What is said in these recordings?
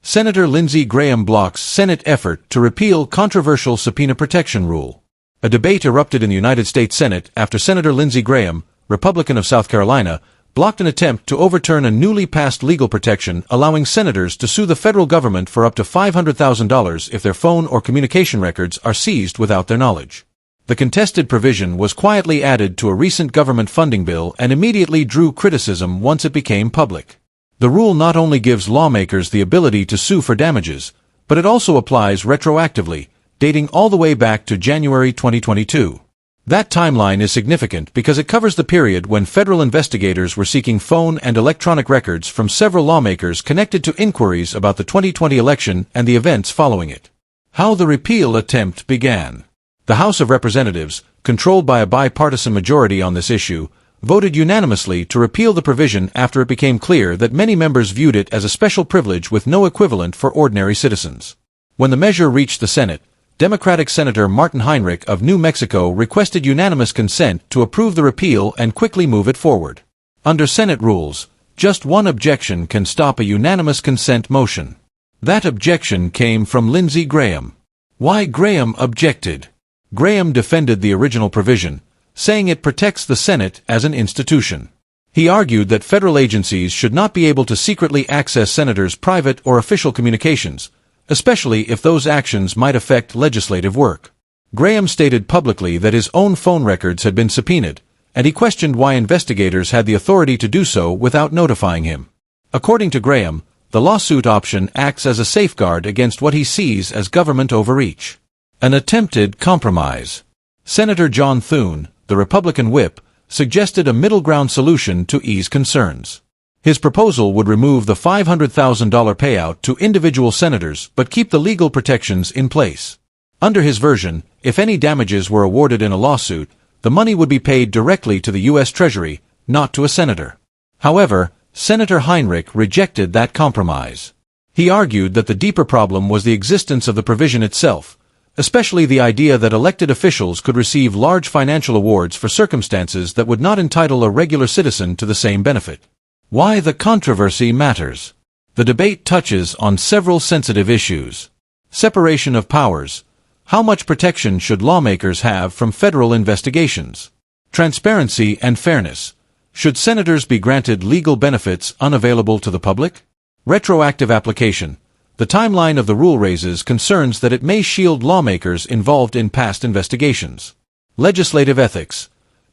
Senator Lindsey Graham blocks Senate effort to repeal controversial subpoena protection rule. A debate erupted in the United States Senate after Senator Lindsey Graham, Republican of South Carolina, blocked an attempt to overturn a newly passed legal protection allowing senators to sue the federal government for up to $500,000 if their phone or communication records are seized without their knowledge. The contested provision was quietly added to a recent government funding bill and immediately drew criticism once it became public. The rule not only gives lawmakers the ability to sue for damages, but it also applies retroactively, dating all the way back to January 2022. That timeline is significant because it covers the period when federal investigators were seeking phone and electronic records from several lawmakers connected to inquiries about the 2020 election and the events following it. How the repeal attempt began. The House of Representatives, controlled by a bipartisan majority on this issue, voted unanimously to repeal the provision after it became clear that many members viewed it as a special privilege with no equivalent for ordinary citizens. When the measure reached the Senate, Democratic Senator Martin Heinrich of New Mexico requested unanimous consent to approve the repeal and quickly move it forward. Under Senate rules, just one objection can stop a unanimous consent motion. That objection came from Lindsey Graham. Why Graham objected? Graham defended the original provision, saying it protects the Senate as an institution. He argued that federal agencies should not be able to secretly access senators' private or official communications, especially if those actions might affect legislative work. Graham stated publicly that his own phone records had been subpoenaed, and he questioned why investigators had the authority to do so without notifying him. According to Graham, the lawsuit option acts as a safeguard against what he sees as government overreach. An attempted compromise. Senator John Thune, the Republican whip, suggested a middle ground solution to ease concerns. His proposal would remove the $500,000 payout to individual senators but keep the legal protections in place. Under his version, if any damages were awarded in a lawsuit, the money would be paid directly to the U.S. Treasury, not to a senator. However, Senator Heinrich rejected that compromise. He argued that the deeper problem was the existence of the provision itself, especially the idea that elected officials could receive large financial awards for circumstances that would not entitle a regular citizen to the same benefit. Why the controversy matters. The debate touches on several sensitive issues. Separation of powers. How much protection should lawmakers have from federal investigations? Transparency and fairness. Should senators be granted legal benefits unavailable to the public? Retroactive application. The timeline of the rule raises concerns that it may shield lawmakers involved in past investigations. Legislative ethics.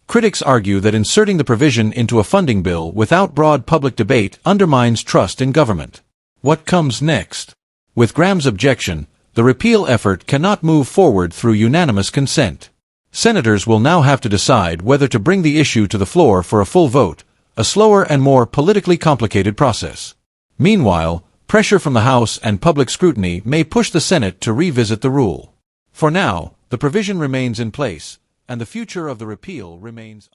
Critics argue that inserting the provision into a funding bill without broad public debate undermines trust in government. What comes next? With Graham's objection, the repeal effort cannot move forward through unanimous consent. Senators will now have to decide whether to bring the issue to the floor for a full vote, a slower and more politically complicated process. Meanwhile, pressure from the House and public scrutiny may push the Senate to revisit the rule. For now, the provision remains in place, and the future of the repeal remains